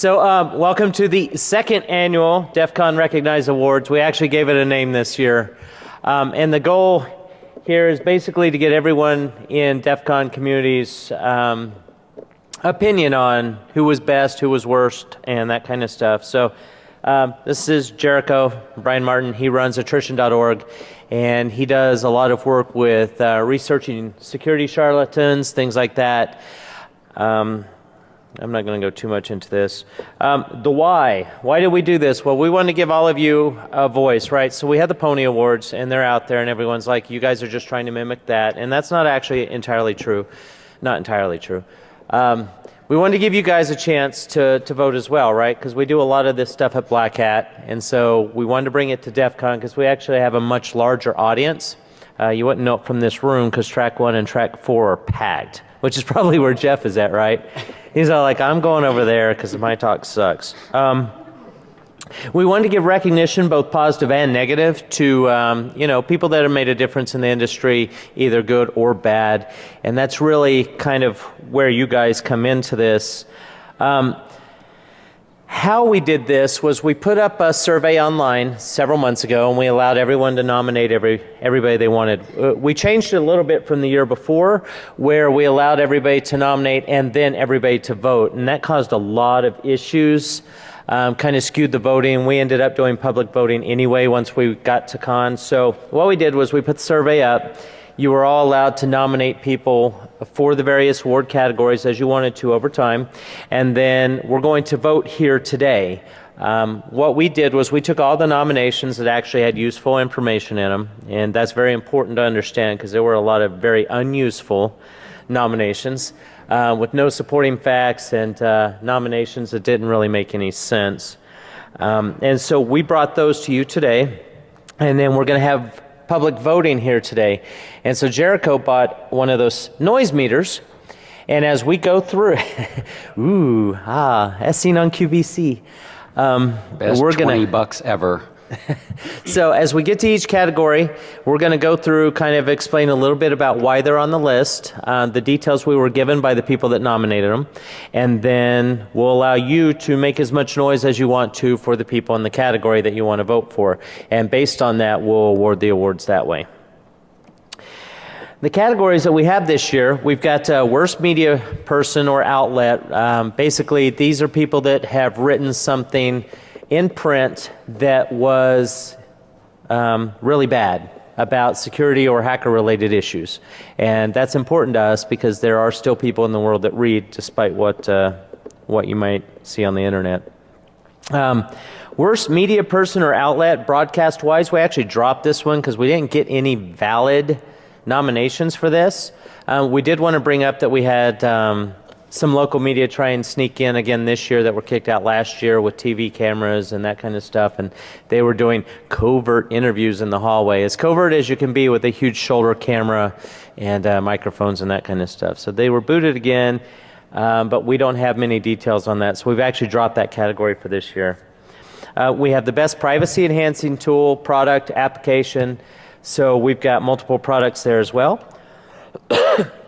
Welcome to the second annual DEFCON Recognized Awards. We actually gave it a name this year. And the goal here is basically to get everyone in DEFCON community's opinion on who was best, who was worst, and that kind of stuff. So this is Jericho, Brian Martin. He runs attrition.org, and he does a lot of work with researching security charlatans, things like that. I'm not going to go too much into this. The why. Why did we do this? Well, we wanted to give all of you a voice, right? So we had the Pony Awards, and they're out there, and everyone's like, you guys are just trying to mimic that. And that's not actually entirely true. Not entirely true. We wanted to give you guys a chance to vote as well, right? Because we do a lot of this stuff at Black Hat. And so we wanted to bring it to DEFCON because we actually have a much larger audience. You wouldn't know it from this room because track 1 and track 4 are packed, which is probably where Jeff is at, right? He's all like, I'm going over there because my talk sucks. We wanted to give recognition, both positive and negative, to people that have made a difference in the industry, either good or bad. And that's really kind of where you guys come into this. How we did this was we put up a survey online several months ago, and we allowed everyone to nominate everybody they wanted. We changed it a little bit from the year before, where we allowed everybody to nominate and then everybody to vote, and that caused a lot of issues, kind of skewed the voting. We ended up doing public voting anyway once we got to con. So what we did was we put the survey up. You were all allowed to nominate people for the various award categories as you wanted to over time. And then we're going to vote here today. What we did was we took all the nominations that actually had useful information in them. And that's very important to understand because there were a lot of very unuseful nominations with no supporting facts and nominations that didn't really make any sense. And so we brought those to you today. And then we're going to have public voting here today. And so Jericho bought one of those noise meters, and as we go through as seen on QVC. Best we're $20 ever. So as we get to each category, we're going to go through, kind of explain a little bit about why they're on the list, the details we were given by the people that nominated them, and then we'll allow you to make as much noise as you want to for the people in the category that you want to vote for. And based on that, we'll award the awards that way. The categories that we have this year, we've got worst media person or outlet. Basically, these are people that have written something in print that was really bad about security or hacker-related issues. And that's important to us because there are still people in the world that read despite what you might see on the internet. Worst media person or outlet, broadcast-wise, we actually dropped this one because we didn't get any valid nominations for this. We did want to bring up that we had some local media try and sneak in again this year that were kicked out last year with TV cameras and that kind of stuff, and they were doing covert interviews in the hallway, as covert as you can be with a huge shoulder camera and microphones and that kind of stuff. So they were booted again, but we don't have many details on that, so we've actually dropped that category for this year. We have the best privacy enhancing tool, product, application, so we've got multiple products there as well.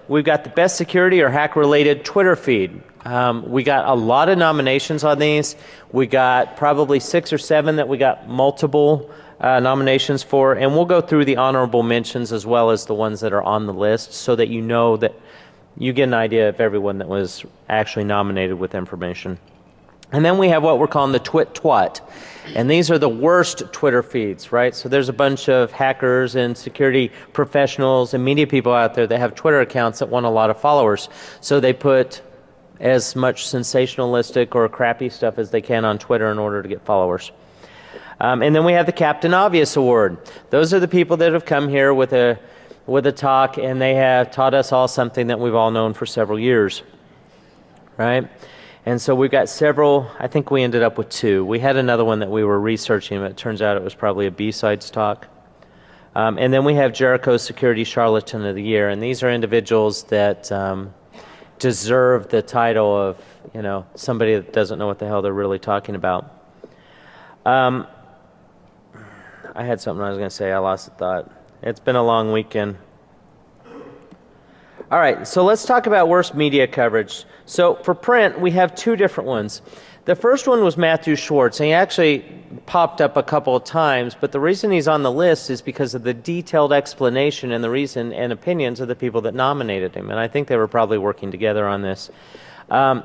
We've got the best security or hack-related Twitter feed. We got a lot of nominations on these. We got probably 6 or 7 that we got multiple nominations for, and we'll go through the honorable mentions as well as the ones that are on the list so that you know that you get an idea of everyone that was actually nominated with information. And then we have what we're calling the Twit Twat. And these are the worst Twitter feeds, right? So there's a bunch of hackers and security professionals and media people out there that have Twitter accounts that want a lot of followers. So they put as much sensationalistic or crappy stuff as they can on Twitter in order to get followers. And then we have the Captain Obvious Award. Those are the people that have come here with a talk, and they have taught us all something that we've all known for several years, right? And so we've got several. I think we ended up with 2. We had another one that we were researching, but it turns out it was probably a B-sides talk. And then we have Jericho's Security Charlatan of the Year, and these are individuals that deserve the title of, somebody that doesn't know what the hell they're really talking about. I had something I was going to say. I lost the thought. It's been a long weekend. All right, so let's talk about worst media coverage. So for print, we have 2 different ones. The first one was Matthew Schwartz, and he actually popped up a couple of times, but the reason he's on the list is because of the detailed explanation and the reason and opinions of the people that nominated him, and I think they were probably working together on this. How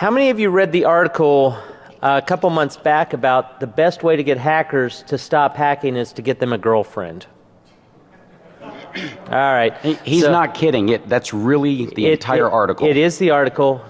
many of you read the article a couple months back about the best way to get hackers to stop hacking is to get them a girlfriend? All right. He's not kidding. That's really the entire article. It is the article.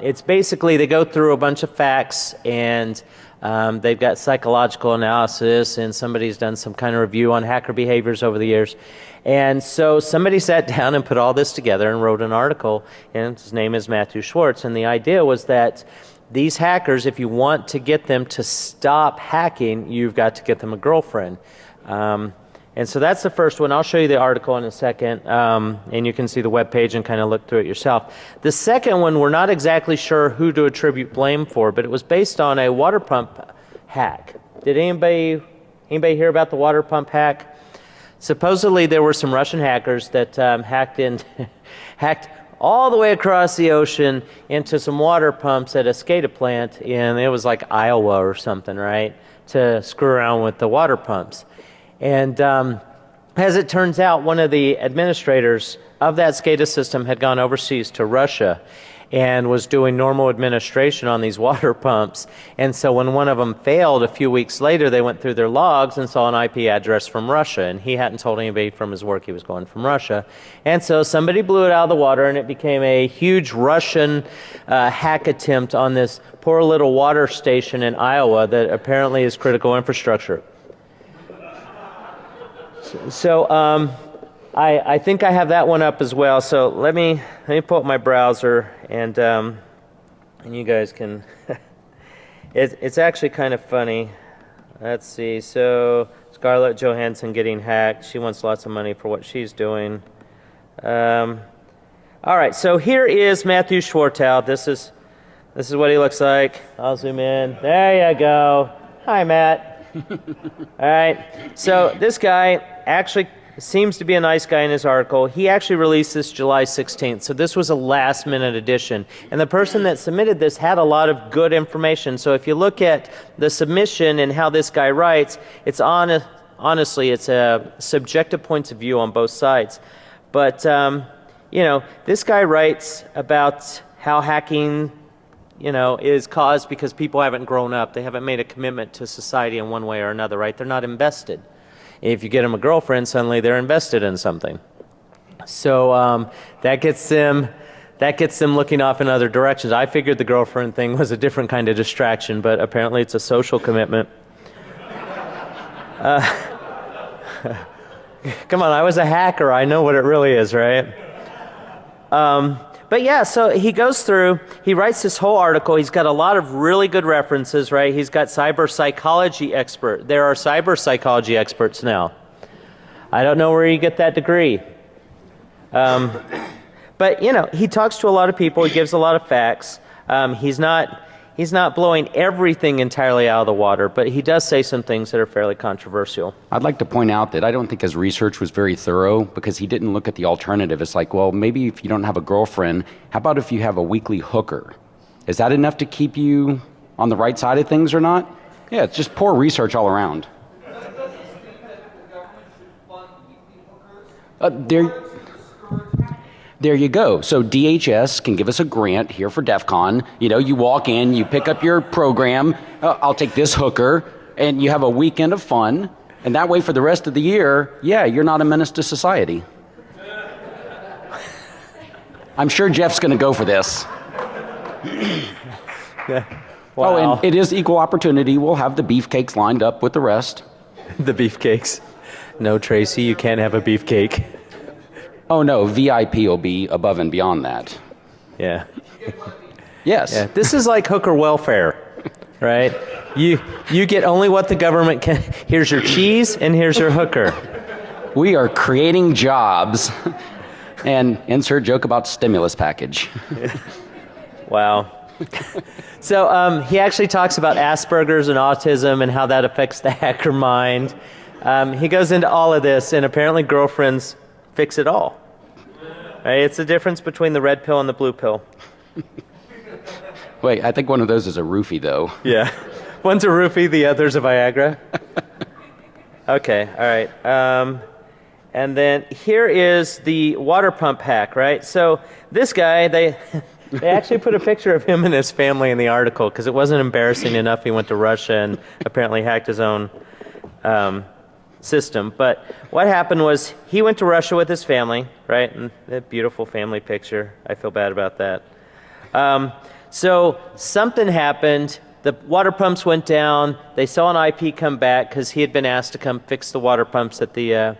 It's basically they go through a bunch of facts and they've got psychological analysis and somebody's done some kind of review on hacker behaviors over the years. And so somebody sat down and put all this together and wrote an article, and his name is Matthew Schwartz. And the idea was that these hackers, if you want to get them to stop hacking, you've got to get them a girlfriend. And so that's the first one. I'll show you the article in a second, and you can see the webpage and kind of look through it yourself. The second one, we're not exactly sure who to attribute blame for, but it was based on a water pump hack. Did anybody hear about the water pump hack? Supposedly there were some Russian hackers that hacked all the way across the ocean into some water pumps at a SCADA plant, and it was like Iowa or something, right, to screw around with the water pumps. And as it turns out, one of the administrators of that SCADA system had gone overseas to Russia and was doing normal administration on these water pumps. And so when one of them failed a few weeks later, they went through their logs and saw an IP address from Russia. And he hadn't told anybody from his work he was going from Russia. And so somebody blew it out of the water, and it became a huge Russian hack attempt on this poor little water station in Iowa that apparently is critical infrastructure. So I think I have that one up as well. So let me pull up my browser, and you guys can. It's actually kind of funny. Let's see. So Scarlett Johansson getting hacked. She wants lots of money for what she's doing. All right. So here is Matthew Schwartz. This is what he looks like. I'll zoom in. There you go. Hi, Matt. All right, so this guy actually seems to be a nice guy in his article. He actually released this July 16th, so this was a last-minute edition. And the person that submitted this had a lot of good information. So if you look at the submission and how this guy writes, it's honestly, it's a subjective points of view on both sides. But, this guy writes about how hacking is caused because people haven't grown up. They haven't made a commitment to society in one way or another, right? They're not invested. If you get them a girlfriend, suddenly they're invested in something. So that gets them looking off in other directions. I figured the girlfriend thing was a different kind of distraction, but apparently it's a social commitment. Come on, I was a hacker. I know what it really is, right? But yeah, so he goes through, he writes this whole article. He's got a lot of really good references, right? He's got cyber psychology expert. There are cyber psychology experts now. I don't know where you get that degree. But, he talks to a lot of people. He gives a lot of facts. He's not blowing everything entirely out of the water, but he does say some things that are fairly controversial. I'd like to point out that I don't think his research was very thorough because he didn't look at the alternative. It's like, well, maybe if you don't have a girlfriend, how about if you have a weekly hooker? Is that enough to keep you on the right side of things or not? Yeah, it's just poor research all around. There you go. So DHS can give us a grant here for DEFCON. You walk in, you pick up your program, I'll take this hooker, and you have a weekend of fun. And that way for the rest of the year, you're not a menace to society. I'm sure Jeff's going to go for this. Wow. Oh, and it is equal opportunity. We'll have the beefcakes lined up with the rest. The beefcakes. No, Tracy, you can't have a beefcake. Oh, no, VIP will be above and beyond that. Yeah. Yes. Yeah. This is like hooker welfare, right? You get only what the government can. Here's your cheese and here's your hooker. We are creating jobs. And insert joke about stimulus package. Wow. So he actually talks about Asperger's and autism and how that affects the hacker mind. He goes into all of this, and apparently girlfriends fix it all. Right? It's the difference between the red pill and the blue pill. Wait, I think one of those is a roofie, though. Yeah. One's a roofie, the other's a Viagra. Okay, all right. And then here is the water pump hack, right? So this guy, they actually put a picture of him and his family in the article because it wasn't embarrassing enough. He went to Russia and apparently hacked his own system. But what happened was he went to Russia with his family, right? And that beautiful family picture. I feel bad about that. So something happened. The water pumps went down. They saw an IP come back because he had been asked to come fix the water pumps at the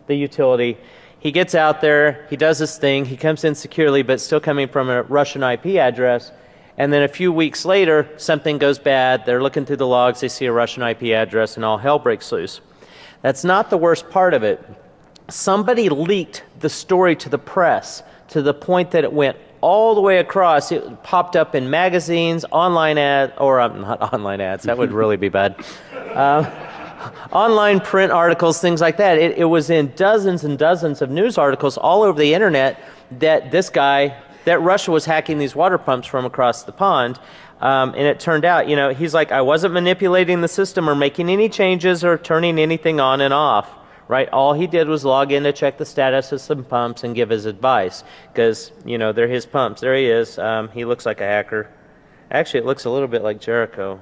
utility. He gets out there. He does his thing. He comes in securely, but still coming from a Russian IP address. And then a few weeks later, something goes bad. They're looking through the logs. They see a Russian IP address, and all hell breaks loose. That's not the worst part of it. Somebody leaked the story to the press to the point that it went all the way across. It popped up in magazines, online ads, or not online ads, that would really be bad. Online print articles, things like that. It was in dozens and dozens of news articles all over the internet that this guy, that Russia was hacking these water pumps from across the pond. And it turned out, he's like, I wasn't manipulating the system or making any changes or turning anything on and off, right? All he did was log in to check the status of some pumps and give his advice because, they're his pumps. There he is. He looks like a hacker. Actually, it looks a little bit like Jericho.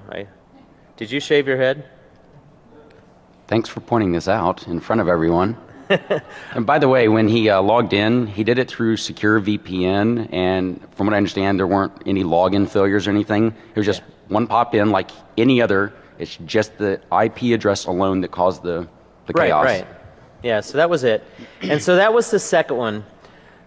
Did you shave your head? Thanks for pointing this out in front of everyone. And by the way, when he logged in, he did it through secure VPN, and from what I understand, there weren't any login failures or anything. It was just one pop in like any other. It's just the IP address alone that caused the chaos. Right. Yeah, so that was it. And so that was the second one.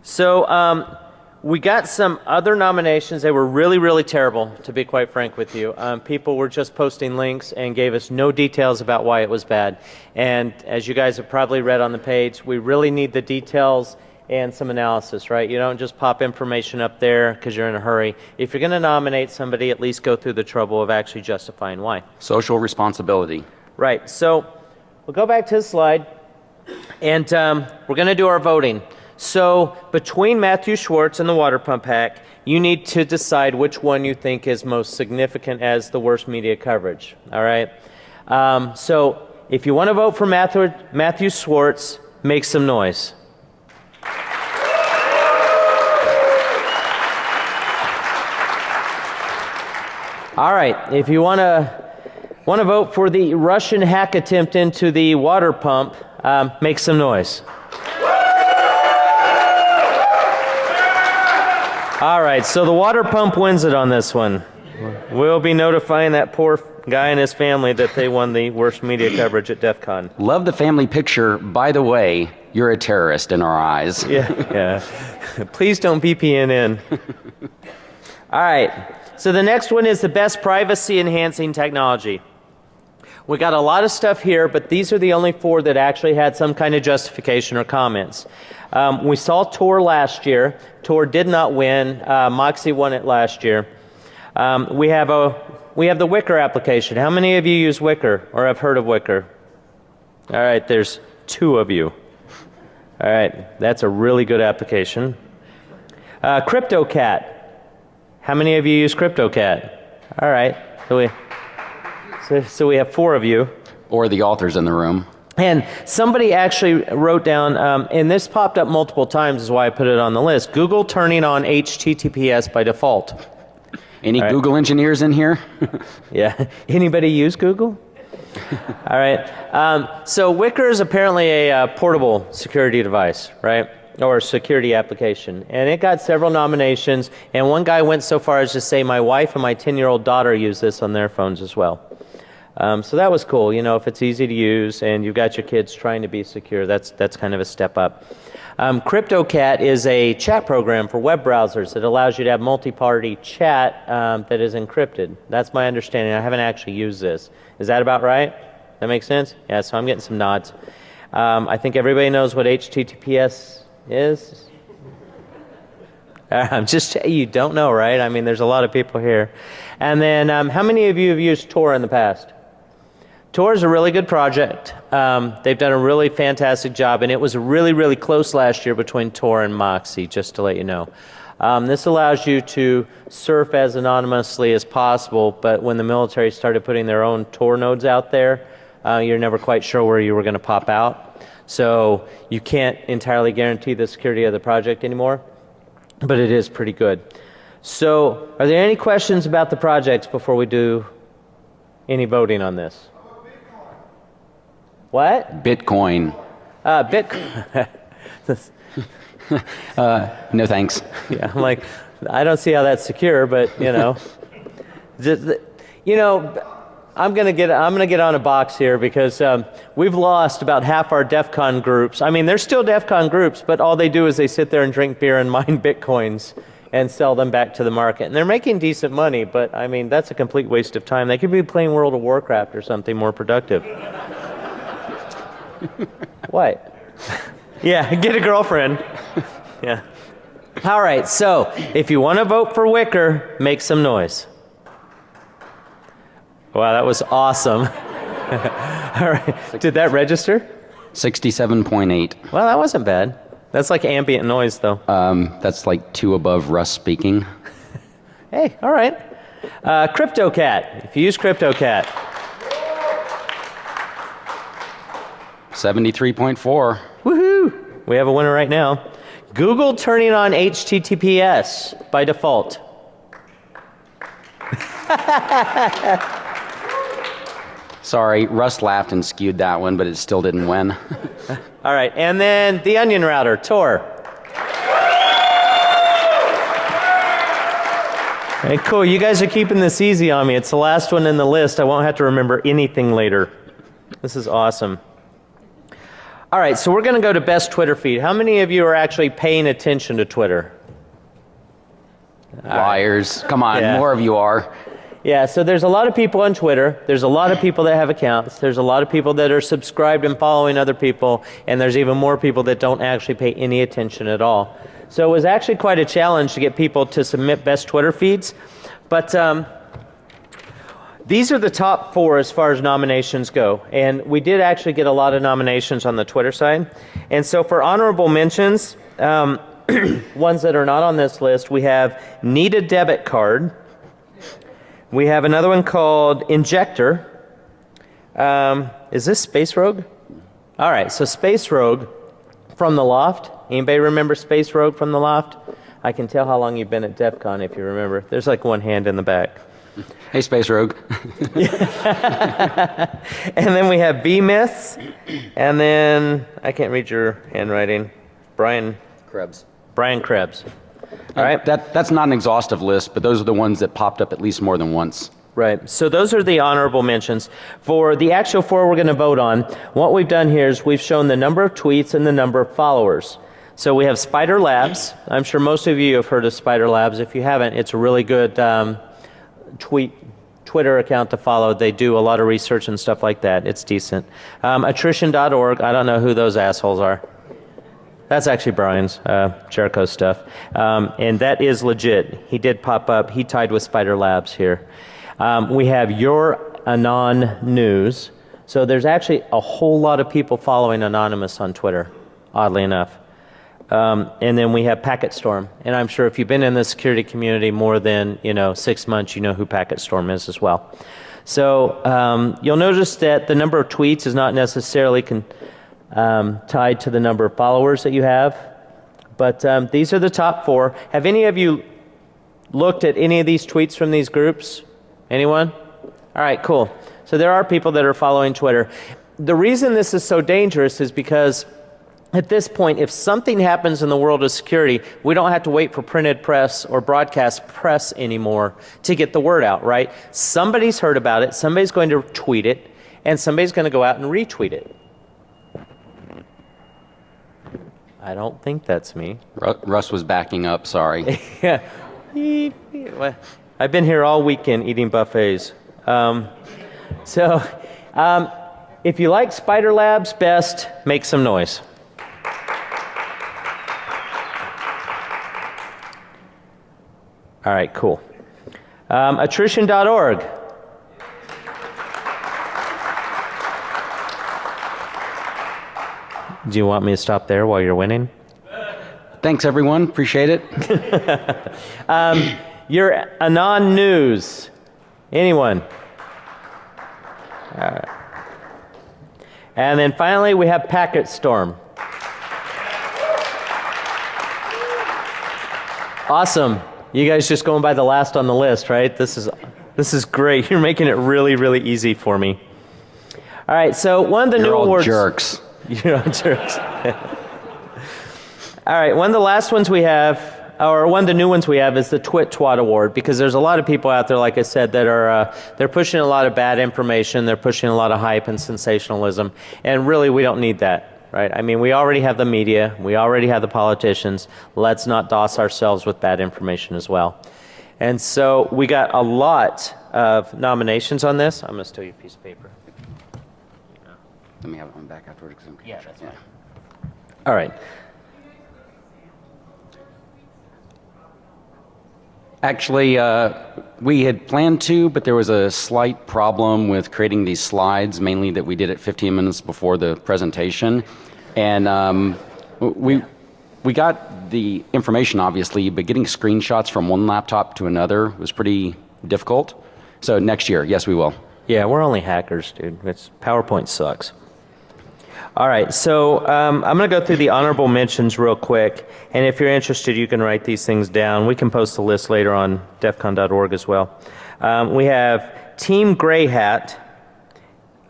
So we got some other nominations. They were really, really terrible, to be quite frank with you. People were just posting links and gave us no details about why it was bad. And as you guys have probably read on the page, we really need the details and some analysis, right? You don't just pop information up there because you're in a hurry. If you're going to nominate somebody, at least go through the trouble of actually justifying why. Social responsibility. Right. So we'll go back to the slide, and we're going to do our voting. So between Matthew Schwartz and the water pump hack, you need to decide which one you think is most significant as the worst media coverage. All right. So if you want to vote for Matthew Schwartz, make some noise. All right. If you want to vote for the Russian hack attempt into the water pump, make some noise. All right, so the water pump wins it on this one. We'll be notifying that poor guy and his family that they won the worst media coverage at DEFCON. Love the family picture. By the way, you're a terrorist in our eyes. Yeah. Please don't VPN in. All right, so the next one is the best privacy-enhancing technology. We got a lot of stuff here, but these are the only 4 that actually had some kind of justification or comments. We saw Tor last year. Tor did not win. Moxie won it last year. We have the Wicker application. How many of you use Wicker or have heard of Wicker? All right, there's 2 of you. All right, that's a really good application. CryptoCat. How many of you use CryptoCat? All right, so we have 4 of you. Or the authors in the room. And somebody actually wrote down, and this popped up multiple times, is why I put it on the list, Google turning on HTTPS by default. Any Google engineers in here? Yeah. Anybody use Google? All right. So Wicker is apparently a portable security device, right? Or security application. And it got several nominations. And one guy went so far as to say, my wife and my 10-year-old daughter use this on their phones as well. So that was cool. If it's easy to use and you've got your kids trying to be secure, that's kind of a step up. CryptoCat is a chat program for web browsers that allows you to have multi-party chat that is encrypted. That's my understanding. I haven't actually used this. Is that about right? That makes sense? Yeah, so I'm getting some nods. I think everybody knows what HTTPS is. I'm just you don't know, right? I mean, there's a lot of people here. And then how many of you have used Tor in the past? Tor is a really good project. They've done a really fantastic job, and it was really, really close last year between Tor and Moxie, just to let you know. This allows you to surf as anonymously as possible, but when the military started putting their own Tor nodes out there, you're never quite sure where you were going to pop out. So you can't entirely guarantee the security of the project anymore, but it is pretty good. So are there any questions about the projects before we do any voting on this? What? Bitcoin. Bitcoin. No thanks. Yeah, I'm like, I don't see how that's secure, but I'm gonna get on a box here because we've lost about half our DEFCON groups. I mean, they're still DEFCON groups, but all they do is they sit there and drink beer and mine bitcoins and sell them back to the market. And they're making decent money, but I mean, that's a complete waste of time. They could be playing World of Warcraft or something more productive. What? Yeah, get a girlfriend. Yeah. All right, so if you want to vote for Wicker, make some noise. Wow, that was awesome. All right, did that register? 67.8. Well, that wasn't bad. That's like ambient noise, though. That's like 2 above Russ speaking. Hey, all right. CryptoCat, if you use CryptoCat. 73.4. Woohoo! We have a winner right now. Google turning on HTTPS by default. Sorry, Russ laughed and skewed that one, but it still didn't win. All right, and then the onion router, Tor. Hey, cool, you guys are keeping this easy on me. It's the last one in the list. I won't have to remember anything later. This is awesome. All right, so we're going to go to best Twitter feed. How many of you are actually paying attention to Twitter? Liars. Come on, Yeah. more of you are. Yeah, so there's a lot of people on Twitter. There's a lot of people that have accounts. There's a lot of people that are subscribed and following other people. And there's even more people that don't actually pay any attention at all. So it was actually quite a challenge to get people to submit best Twitter feeds. But these are the top 4 as far as nominations go. And we did actually get a lot of nominations on the Twitter side. And so for honorable mentions, ones that are not on this list, we have Need a Debit Card. We have another one called Injector. Is this Space Rogue? All right, so Space Rogue from the Loft. Anybody remember Space Rogue from the Loft? I can tell how long you've been at DEF CON if you remember. There's like one hand in the back. Hey, Space Rogue. And then we have B-Myths. And then, I can't read your handwriting. Brian Krebs. All right. That's not an exhaustive list, but those are the ones that popped up at least more than once. Right. So those are the honorable mentions. For the actual 4 we're going to vote on, what we've done here is we've shown the number of tweets and the number of followers. So we have Spider Labs. I'm sure most of you have heard of Spider Labs. If you haven't, it's a really good Twitter account to follow. They do a lot of research and stuff like that. It's decent. Attrition.org. I don't know who those assholes are. That's actually Brian's, Jericho stuff. And that is legit. He did pop up. He tied with Spider Labs here. We have Your Anon News. So there's actually a whole lot of people following Anonymous on Twitter, oddly enough. And then we have Packet Storm. And I'm sure if you've been in the security community more than 6 months, you know who Packet Storm is as well. So you'll notice that the number of tweets is not necessarily tied to the number of followers that you have. But these are the top 4. Have any of you looked at any of these tweets from these groups? Anyone? All right, cool. So there are people that are following Twitter. The reason this is so dangerous is because at this point, if something happens in the world of security, we don't have to wait for printed press or broadcast press anymore to get the word out, right? Somebody's heard about it, somebody's going to tweet it, and somebody's going to go out and retweet it. I don't think that's me. Russ was backing up, sorry. Yeah. I've been here all weekend eating buffets. If you like Spider Labs best, make some noise. All right, cool. Attrition.org. Do you want me to stop there while you're winning? Thanks, everyone. Appreciate it. Your Anon News. Anyone? All right. And then finally, we have Packet Storm. Awesome. You guys just going by the last on the list, right? This is great. You're making it really, really easy for me. All right, so one of the new awards. Jerks. You're all jerks. All right, one of the last ones we have, or one of the new ones we have, is the Twit Twat Award, because there's a lot of people out there, like I said, that are they're pushing a lot of bad information, they're pushing a lot of hype and sensationalism, and really we don't need that, right? I mean, we already have the media, we already have the politicians. Let's not DOS ourselves with bad information as well. And so we got a lot of nominations on this. I'm going to steal your piece of paper. Let me have it on back afterwards. Yeah, that's fine. All right. Actually, we had planned to, but there was a slight problem with creating these slides, mainly that we did it 15 minutes before the presentation. And we got the information, obviously, but getting screenshots from one laptop to another was pretty difficult. So next year, yes, we will. Yeah, we're only hackers, dude. PowerPoint sucks. All right, so I'm going to go through the honorable mentions real quick, and if you're interested, you can write these things down. We can post the list later on defcon.org as well. We have Team Grey Hat.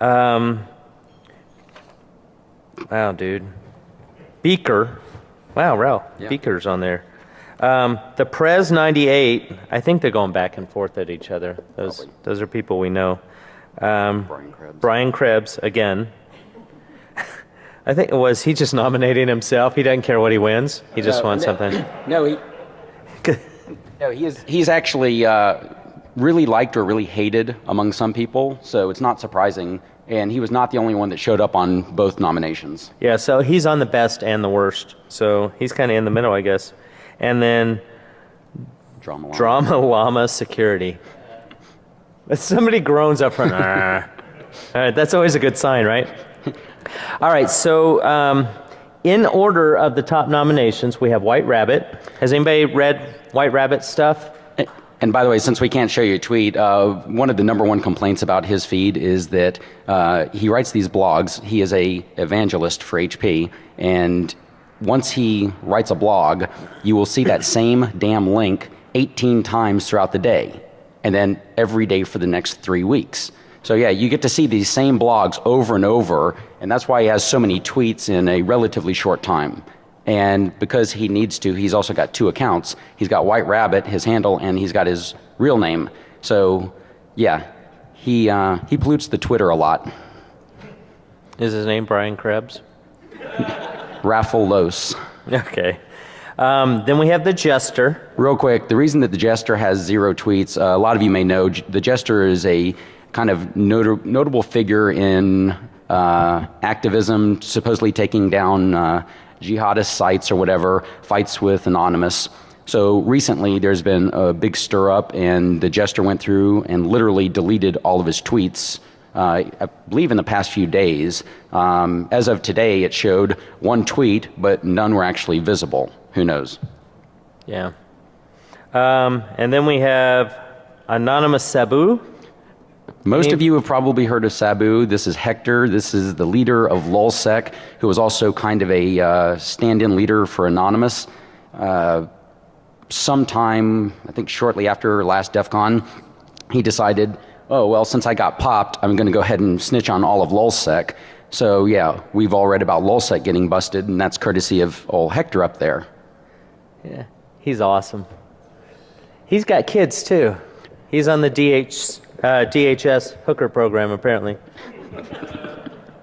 Wow, dude. Beaker. Wow, Ralph. Yeah. Beaker's on there. The Prez 98. I think they're going back and forth at each other. Those are people we know. Brian Krebs again. I think it was he just nominating himself. He doesn't care what he wins. He just wants something. No, he's actually really liked or really hated among some people, so it's not surprising. And he was not the only one that showed up on both nominations. Yeah, so he's on the best and the worst. So he's kind of in the middle, I guess. And then Drama Llama Security. Somebody groans up front. All right, that's always a good sign, right? All right, so in order of the top nominations, we have White Rabbit. Has anybody read White Rabbit stuff? And by the way, since we can't show you a tweet, one of the #1 complaints about his feed is that he writes these blogs. He is a evangelist for HP, and once he writes a blog, you will see that same damn link 18 times throughout the day, and then every day for the next 3 weeks. So yeah, you get to see these same blogs over and over, and that's why he has so many tweets in a relatively short time. And because he needs to, he's also got 2 accounts. He's got White Rabbit, his handle, and he's got his real name. So yeah, he pollutes the Twitter a lot. Is his name Brian Krebs? Raffalos. Okay. Then we have the Jester. Real quick, the reason that the Jester has 0 tweets, a lot of you may know, the Jester is a kind of notable figure in activism, supposedly taking down jihadist sites or whatever, fights with Anonymous. So recently there's been a big stir up, and the Jester went through and literally deleted all of his tweets, I believe in the past few days. As of today, it showed 1 tweet, but none were actually visible. Who knows? Yeah. And then we have Anonymous Sabu. Most of you have probably heard of Sabu. This is Hector. This is the leader of LulzSec, who was also kind of a stand-in leader for Anonymous. Sometime, I think shortly after last DEFCON, he decided, oh, well, since I got popped, I'm going to go ahead and snitch on all of LulzSec. So yeah, we've all read about LulzSec getting busted, and that's courtesy of old Hector up there. Yeah, he's awesome. He's got kids, too. He's on the DHS hooker program, apparently.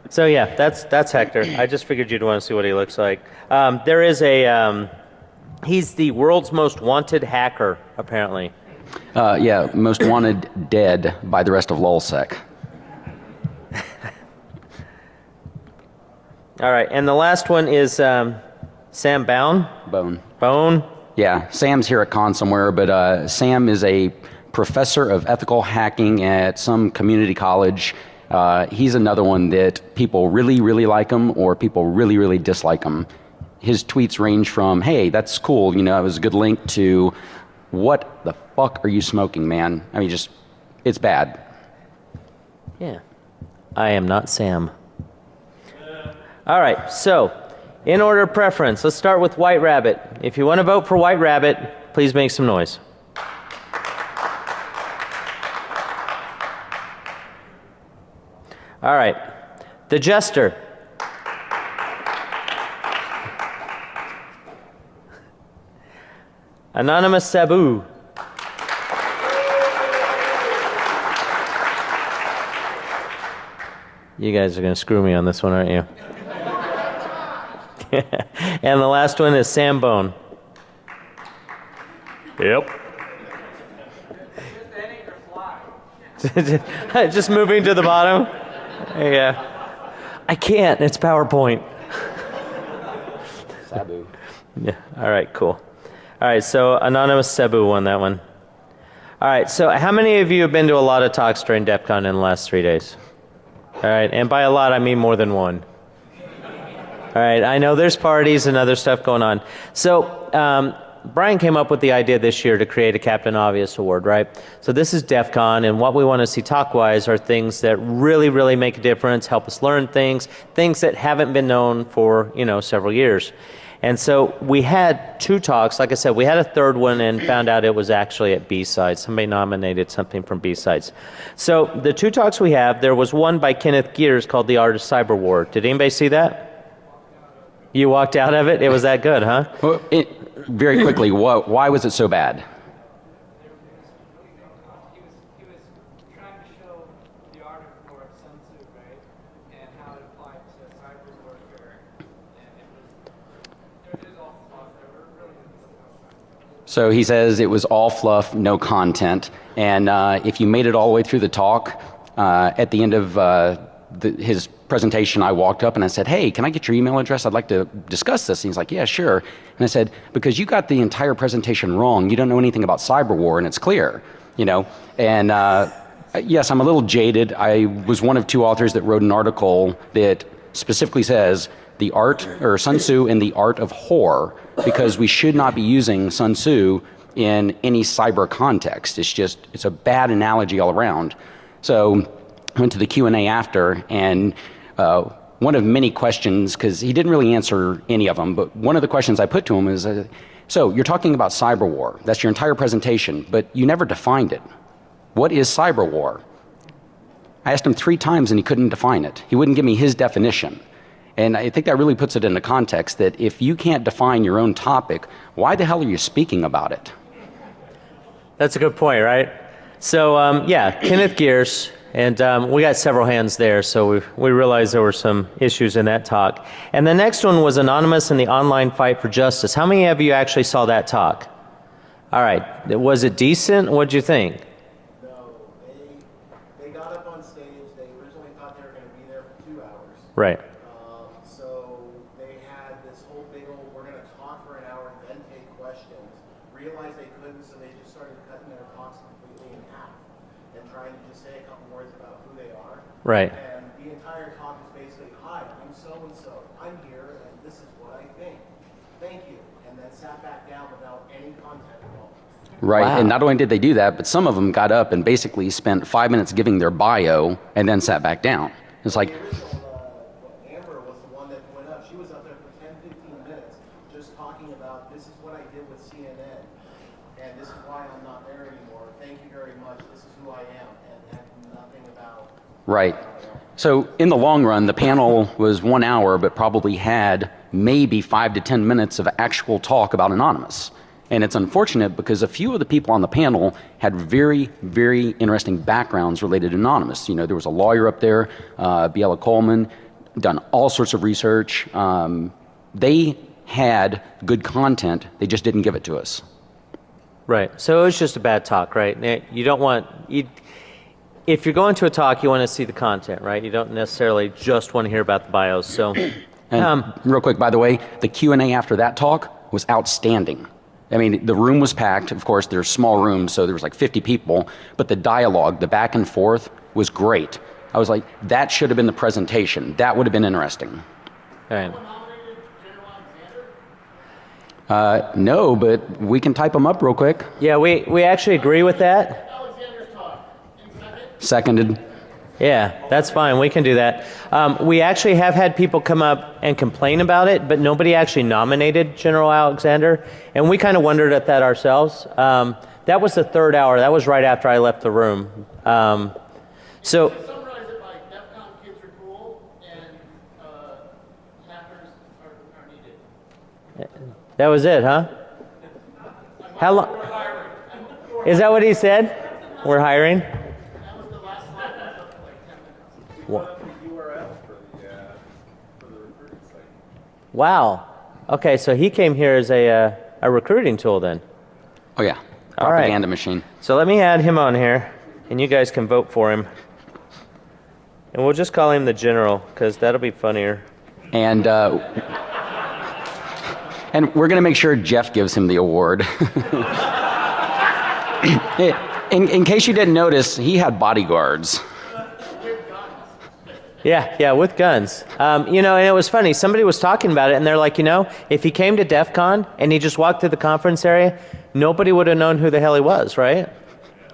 So yeah, that's Hector. I just figured you'd want to see what he looks like. There is he's the world's most wanted hacker, apparently. Yeah, most wanted dead by the rest of LulzSec. All right, and the last one is Sam Bone. Bone? Yeah, Sam's here at con somewhere, but Sam is a professor of ethical hacking at some community college. He's another one that people really, really like him, or people really, really dislike him. his tweets range from, hey, that's cool, you know, it was a good link, to what the fuck are you smoking, man? I mean, just, it's bad. Yeah. I am not Sam. All right, so in order of preference, let's start with White Rabbit. If you want to vote for White Rabbit, please make some noise. All right, the Jester. Anonymous Sabu. You guys are going to screw me on this one, aren't you? And the last one is Sam Bone. Yep. Just moving to the bottom? Yeah. I can't, it's PowerPoint. Sabu. Yeah, all right, cool. All right, so Anonymous Sabu won that one. All right, so how many of you have been to a lot of talks during DEFCON in the last 3 days? All right, and by a lot, I mean more than one. All right, I know there's parties and other stuff going on. So Brian came up with the idea this year to create a Captain Obvious Award, right? So this is DEFCON, and what we want to see talk-wise are things that really, really make a difference, help us learn things that haven't been known for, you know, several years. And so we had 2 talks. Like I said, we had a third one and found out it was actually at B-Sides. Somebody nominated something from B-Sides. So the 2 talks we have, there was one by Kenneth Gears called The Art of Cyber War. Did anybody see that? You walked out of it? It was that good, huh? Well, very quickly, why was it so bad? He was trying to show the art of war of Sun Tzu, right? And how it applied to cyber warfare. And it was all fluff. There were really So he says it was all fluff, no content. And if you made it all the way through the talk, at the end of his presentation, I walked up and I said, hey, can I get your email address? I'd like to discuss this. And he's like, yeah, sure. And I said, because you got the entire presentation wrong. You don't know anything about cyber war, and it's clear, you know. And yes, I'm a little jaded. I was one of 2 authors that wrote an article that specifically says the art, or Sun Tzu and the art of whore, because we should not be using Sun Tzu in any cyber context. It's a bad analogy all around. So I went to the Q&A after, and one of many questions, because he didn't really answer any of them, but one of the questions I put to him is, so you're talking about cyber war. That's your entire presentation, but you never defined it. What is cyber war? I asked him 3 times and he couldn't define it. He wouldn't give me his definition. And I think that really puts it into context that if you can't define your own topic, why the hell are you speaking about it? That's a good point, right? So yeah, Kenneth Gears, and we got several hands there, so we realized there were some issues in that talk. And the next one was Anonymous and the Online Fight for Justice. How many of you actually saw that talk? All right, was it decent? What'd you think? No, they got up on stage. They originally thought they were going to be there for 2 hours. Right. So they had this whole big old, we're going to talk for an hour, then take questions. Realized they couldn't, so they just started cutting their talks completely in half and trying to just say a couple words about who they are. Right. And the entire talk is basically, hi, I'm so-and-so. I'm here, and this is what I think. Thank you. And then sat back down without any content at all. Right, Wow. and not only did they do that, but some of them got up and basically spent 5 minutes giving their bio and then sat back down. It's like, The original, Amber was the one that went up. She was up there for 10, 15 minutes just talking about, this is what I did with CNN, and this is why I'm not there anymore. Thank you very much. This is who I am, and had nothing about... right. So in the long run, the panel was 1 hour, but probably had maybe 5 to 10 minutes of actual talk about Anonymous. And it's unfortunate because a few of the people on the panel had very, very interesting backgrounds related to Anonymous. You know, there was a lawyer up there, Biella Coleman, done all sorts of research. They had good content, they just didn't give it to us. Right. So it was just a bad talk, right? You don't want... if you're going to a talk, you want to see the content, right? You don't necessarily just want to hear about the bios. So, And real quick, by the way, the Q&A after that talk was outstanding. I mean, the room was packed. Of course, there's small rooms, so there was like 50 people. But the dialogue, the back and forth, was great. I was like, that should have been the presentation. That would have been interesting. all right. No, but we can type them up real quick. Yeah, we actually agree with that. Alexander's talk. Seconded. Yeah, that's fine. We can do that. We actually have had people come up and complain about it, but nobody actually nominated General Alexander, and we kind of wondered at that ourselves. That was the third hour. That was right after I left the room. So Summarize it by DEFCON kids are cool and hackers are needed. that was it, huh? How long? Is that what he said? We're hiring? That was the last slide. That was like 10 minutes. What? The URL for the recruiting site. Wow. Okay, so he came here as a recruiting tool then. Oh yeah, All right. propaganda machine. So let me add him on here, and you guys can vote for him. And we'll just call him the general, because that'll be funnier. And we're going to make sure Jeff gives him the award. In case you didn't notice, he had bodyguards. Yeah, with guns. And it was funny. Somebody was talking about it, and they're like, if he came to DEFCON and he just walked through the conference area, nobody would have known who the hell he was, right?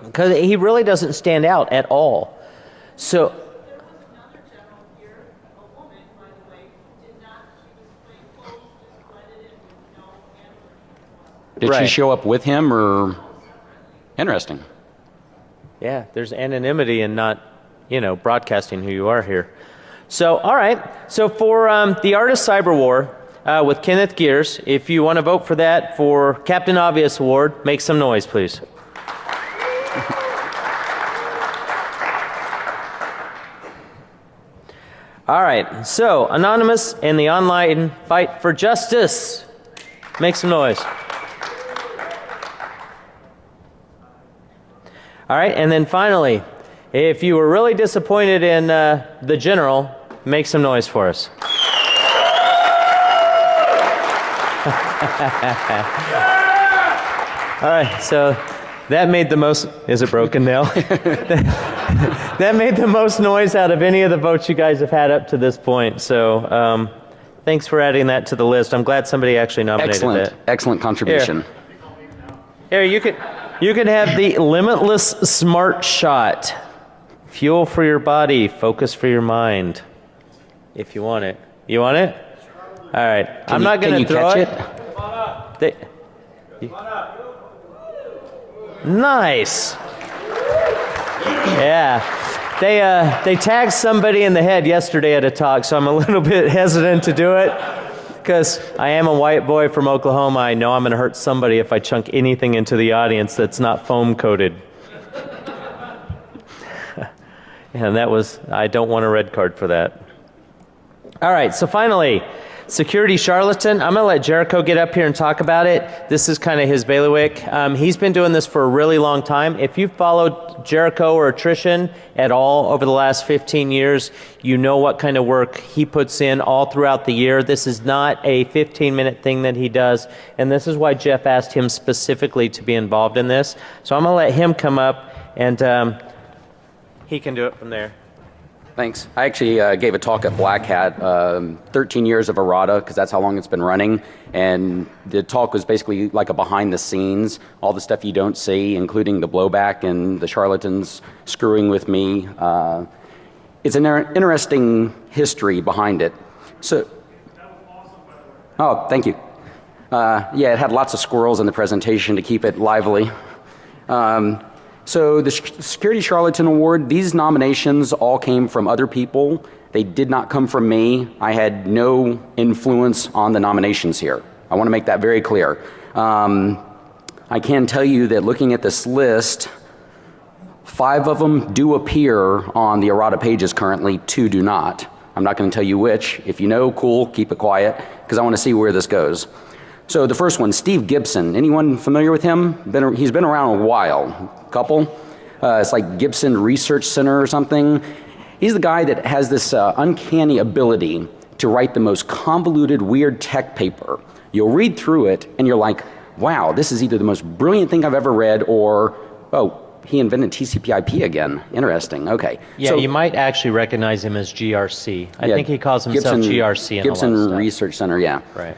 Because he really doesn't stand out at all. So, There was another general here, a woman, by the way, who did not, she was plain clothes, just blended in with no ambush. Did she Right. show up with him or? Interesting. yeah, there's anonymity in not, broadcasting who you are here. So, all right. So for the Art of Cyber War with Kenneth Gears, if you want to vote for that for Captain Obvious Award, make some noise, please. All right. So, Anonymous and the online fight for justice. Make some noise. All right, and then finally, if you were really disappointed in the general, make some noise for us. All right, so that made the most, is it broken now? That made the most noise out of any of the votes you guys have had up to this point. So thanks for adding that to the list. I'm glad somebody actually nominated that. Excellent contribution. Here, you can have the Limitless Smart Shot. Fuel for your body, focus for your mind. If you want it. You want it? All right. I'm not going to throw catch it. Nice. Yeah. They tagged somebody in the head yesterday at a talk, so I'm a little bit hesitant to do it. Because I am a white boy from Oklahoma, I know I'm going to hurt somebody if I chunk anything into the audience that's not foam coated. And I don't want a red card for that. All right, so finally, security charlatan. I'm going to let Jericho get up here and talk about it. This is kind of his bailiwick. He's been doing this for a really long time. If you've followed Jericho or attrition at all over the last 15 years, you know what kind of work he puts in all throughout the year. This is not a 15-minute thing that he does, and this is why Jeff asked him specifically to be involved in this. So I'm going to let him come up, and he can do it from there. Thanks. I actually gave a talk at Black Hat, 13 years of errata, because that's how long it's been running. And the talk was basically like a behind the scenes, all the stuff you don't see, including the blowback and the charlatans screwing with me. It's an interesting history behind it. So, oh, thank you. Yeah, it had lots of squirrels in the presentation to keep it lively. So the Security Charlatan Award, these nominations all came from other people. They did not come from me. I had no influence on the nominations here. I want to make that very clear. I can tell you that looking at this list, 5 of them do appear on the errata pages currently, 2 do not. I'm not going to tell you which. If you know, cool, keep it quiet, because I want to see where this goes. So the first one, Steve Gibson. Anyone familiar with him? He's been around a while. Couple. It's like Gibson Research Center or something. He's the guy that has this uncanny ability to write the most convoluted, weird tech paper. You'll read through it and you're like, wow, this is either the most brilliant thing I've ever read or, oh, he invented TCP/IP again. Interesting. Okay. Yeah, So- you might actually recognize him as GRC. I Yeah, think he calls himself GRC in Gibson a lot of stuff. Research Center, yeah. Right.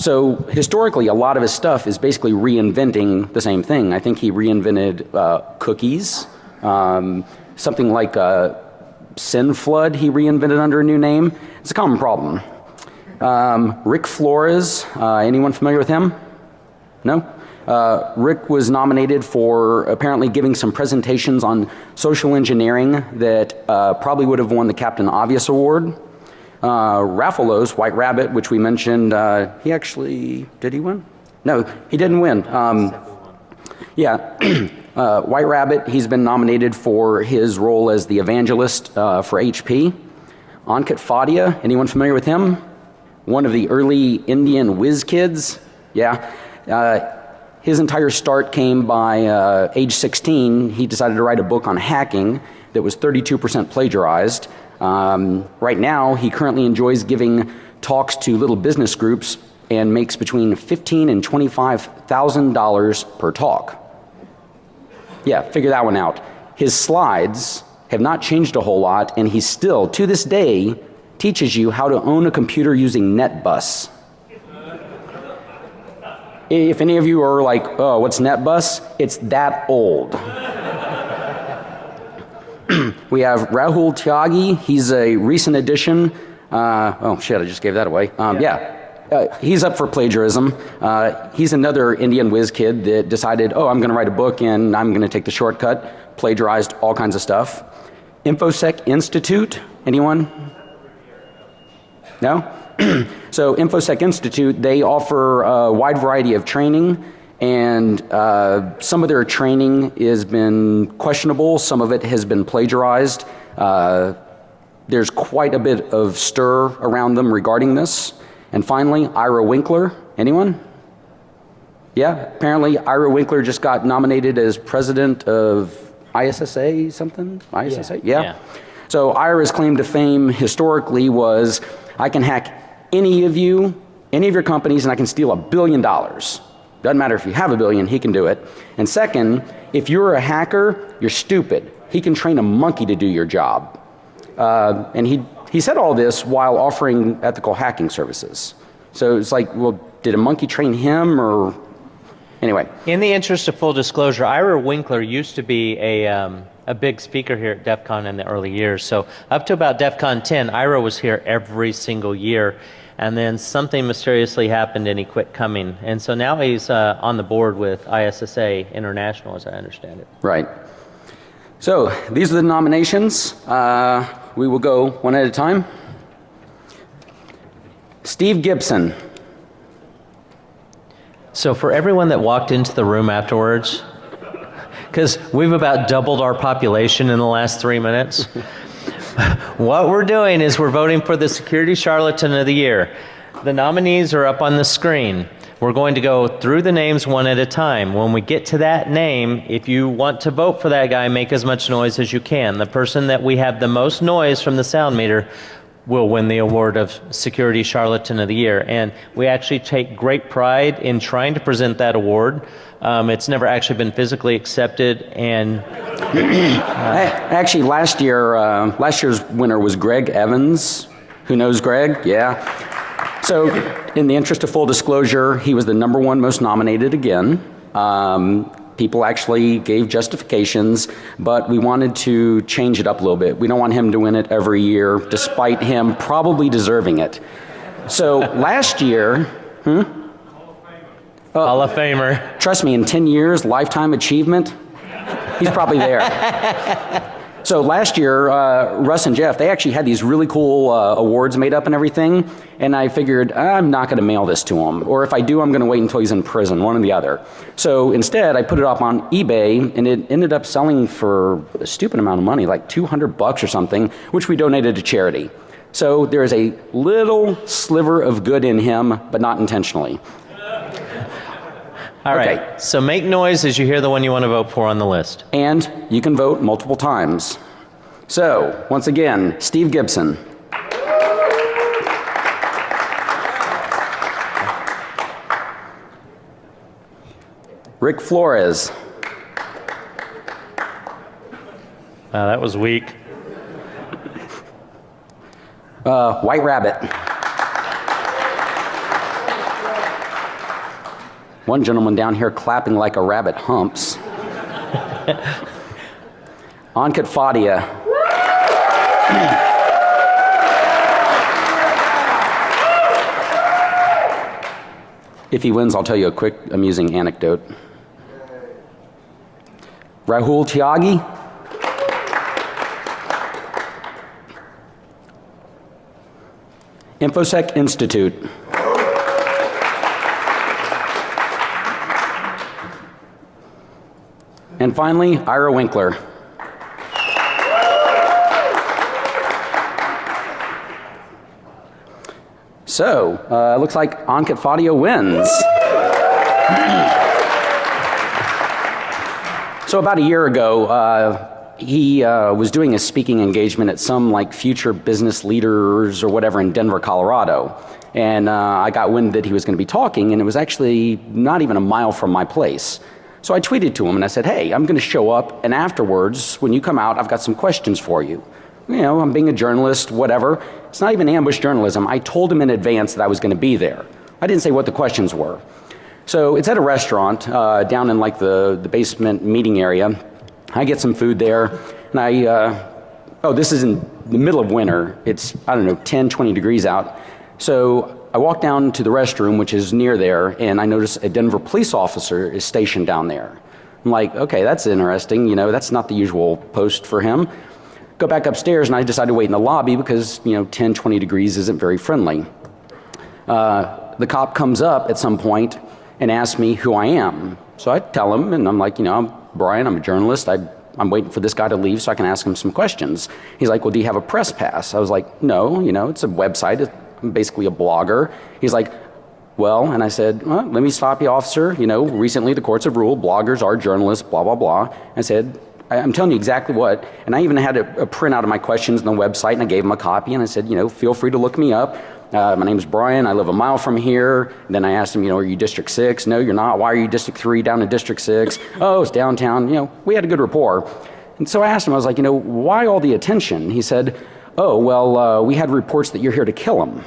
So historically, a lot of his stuff is basically reinventing the same thing. I think he reinvented cookies, something like SynFlood he reinvented under a new name. It's a common problem. Rick Flores, anyone familiar with him? No? Rick was nominated for apparently giving some presentations on social engineering that probably would have won the Captain Obvious Award. Raffalos, White Rabbit, which we mentioned, he actually, did he win? No, he didn't win. Yeah, White Rabbit, he's been nominated for his role as the evangelist for HP. Ankit Fadia, anyone familiar with him? One of the early Indian whiz kids. Yeah. His entire start came by age 16. He decided to write a book on hacking that was 32% plagiarized. Right now, he currently enjoys giving talks to little business groups and makes between $15,000 and $25,000 per talk. Yeah, figure that one out. His slides have not changed a whole lot, and he still, to this day, teaches you how to own a computer using NetBus. If any of you are like, oh, what's NetBus? It's that old. We have Rahul Tyagi. He's a recent addition. Oh, shit, I just gave that away. He's up for plagiarism. He's another Indian whiz kid that decided, oh, I'm going to write a book and I'm going to take the shortcut, plagiarized all kinds of stuff. InfoSec Institute, anyone? No? So InfoSec Institute, they offer a wide variety of training, and some of their training has been questionable, some of it has been plagiarized. There's quite a bit of stir around them regarding this. And finally, Ira Winkler, anyone? Yeah, apparently Ira Winkler just got nominated as president of ISSA something? ISSA? Yeah. So Ira's claim to fame historically was, I can hack any of you, any of your companies, and I can steal $1 billion. Doesn't matter if you have $1 billion, he can do it. And second, if you're a hacker, you're stupid. He can train a monkey to do your job. And he said all this while offering ethical hacking services. So it's like, well, did a monkey train him, or anyway? In the interest of full disclosure, Ira Winkler used to be a big speaker here at DEFCON in the early years. So up to about DEFCON 10, Ira was here every single year. And then something mysteriously happened and he quit coming. And so now he's on the board with ISSA International, as I understand it. Right. So these are the nominations. We will go one at a time. Steve Gibson. So for everyone that walked into the room afterwards, because we've about doubled our population in the last 3 minutes, what we're doing is we're voting for the Security Charlatan of the Year. The nominees are up on the screen. We're going to go through the names one at a time. When we get to that name, if you want to vote for that guy, make as much noise as you can. The person that we have the most noise from the sound meter will win the award of Security Charlatan of the Year. And we actually take great pride in trying to present that award. It's never actually been physically accepted, and Actually, last year's winner was Greg Evans. Who knows Greg? Yeah. So, in the interest of full disclosure, he was the #1 most nominated again. People actually gave justifications, but we wanted to change it up a little bit. We don't want him to win it every year, despite him probably deserving it. So last year, Hall of Famer. trust me, in 10 years, lifetime achievement, he's probably there. So last year, Russ and Jeff, they actually had these really cool awards made up and everything, and I figured, I'm not going to mail this to him, or if I do, I'm going to wait until he's in prison, one or the other. So instead, I put it up on eBay, and it ended up selling for a stupid amount of money, like $200 or something, which we donated to charity. So there is a little sliver of good in him, but not intentionally. All right, Okay. so make noise as you hear the one you want to vote for on the list. And you can vote multiple times. So, once again, Steve Gibson. Rick Flores. Wow, that was weak. White rabbit. One gentleman down here clapping like a rabbit humps. Ankit Fadia. If he wins, I'll tell you a quick, amusing anecdote. Rahul Tyagi. InfoSec Institute. And finally, Ira Winkler. So, it looks like Ankit Fadia wins. So about a year ago, he was doing a speaking engagement at some like future business leaders or whatever in Denver, Colorado. And I got wind that he was going to be talking, and it was actually not even a mile from my place. So I tweeted to him and I said, hey, I'm going to show up, and afterwards, when you come out, I've got some questions for you. You know, I'm being a journalist, whatever. It's not even ambush journalism. I told him in advance that I was going to be there. I didn't say what the questions were. So it's at a restaurant down in like the basement meeting area. I get some food there, and this is in the middle of winter. It's, I don't know, 10, 20 degrees out. So I walk down to the restroom, which is near there, and I notice a Denver police officer is stationed down there. I'm like, okay, that's interesting. You know, that's not the usual post for him. Go back upstairs, and I decide to wait in the lobby because, you know, 10, 20 degrees isn't very friendly. The cop comes up at some point and asks me who I am. So I tell him, and I'm like, you know, I'm Brian, I'm a journalist. I'm waiting for this guy to leave so I can ask him some questions. He's like, well, do you have a press pass? I was like, no, you know, it's a website. I'm basically a blogger. He's like, well, and I said, well, let me stop you, officer. You know, recently the courts have ruled bloggers are journalists, blah, blah, blah. I said, I'm telling you exactly what. And I even had a printout of my questions on the website, and I gave him a copy, and I said, you know, feel free to look me up. My name's Brian. I live a mile from here. And then I asked him, you know, are you District 6? No, you're not. Why are you District 3 down in District 6? Oh, it's downtown. You know, we had a good rapport. And so I asked him, I was like, you know, why all the attention? He said, oh, well, we had reports that you're here to kill him.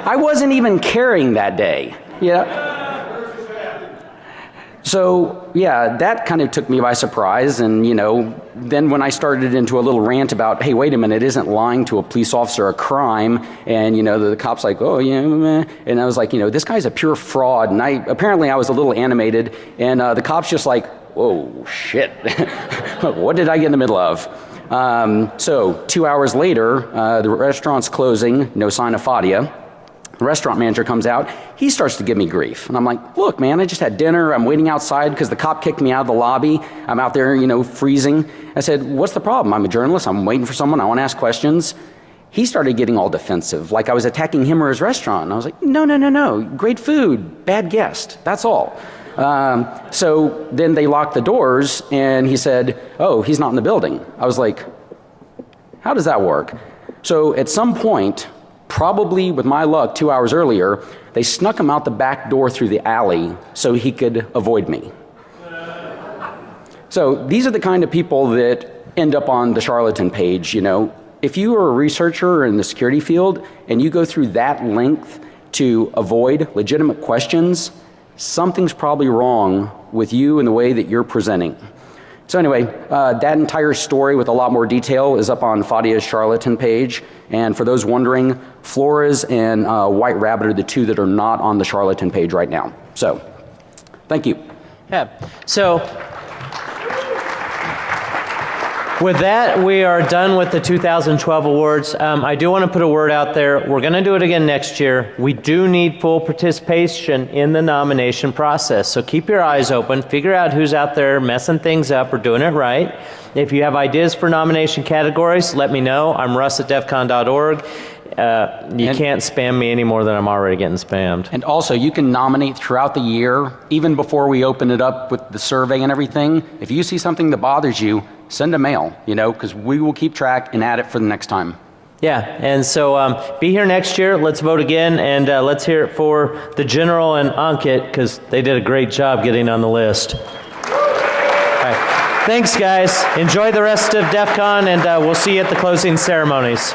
I wasn't even carrying that day. Yeah. So, yeah, that kind of took me by surprise. And, you know, then when I started into a little rant about, hey, wait a minute, isn't lying to a police officer a crime? And, you know, the cop's like, oh, yeah, meh. And I was like, you know, this guy's a pure fraud. And apparently I was a little animated. And the cop's just like, whoa, shit. What did I get in the middle of? So 2 hours later, the restaurant's closing, no sign of Fadia. The restaurant manager comes out. He starts to give me grief. And I'm like, look, man, I just had dinner. I'm waiting outside because the cop kicked me out of the lobby. I'm out there, you know, freezing. I said, what's the problem? I'm a journalist. I'm waiting for someone. I want to ask questions. He started getting all defensive, like I was attacking him or his restaurant. And I was like, no. Great food, bad guest. That's all. So then they locked the doors, and he said, oh, he's not in the building. I was like, how does that work? So at some point, probably with my luck 2 hours earlier, they snuck him out the back door through the alley so he could avoid me. So these are the kind of people that end up on the charlatan page, you know. If you are a researcher in the security field and you go through that length to avoid legitimate questions, something's probably wrong with you and the way that you're presenting. So anyway, that entire story with a lot more detail is up on Fadia's charlatan page. And for those wondering, Flores and White Rabbit are the two that are not on the charlatan page right now. So, thank you. Yeah. So, with that, we are done with the 2012 awards. I do want to put a word out there. We're going to do it again next year. We do need full participation in the nomination process. So keep your eyes open. Figure out who's out there messing things up or doing it right. If you have ideas for nomination categories, let me know. I'm Russ at defcon.org. You can't spam me any more than I'm already getting spammed. And also, you can nominate throughout the year, even before we open it up with the survey and everything. If you see something that bothers you, send a mail, you know, because we will keep track and add it for the next time. Yeah, and so be here next year. Let's vote again, and let's hear it for the general and Ankit, because they did a great job getting on the list. All right. Thanks, guys. Enjoy the rest of DEF CON, and we'll see you at the closing ceremonies.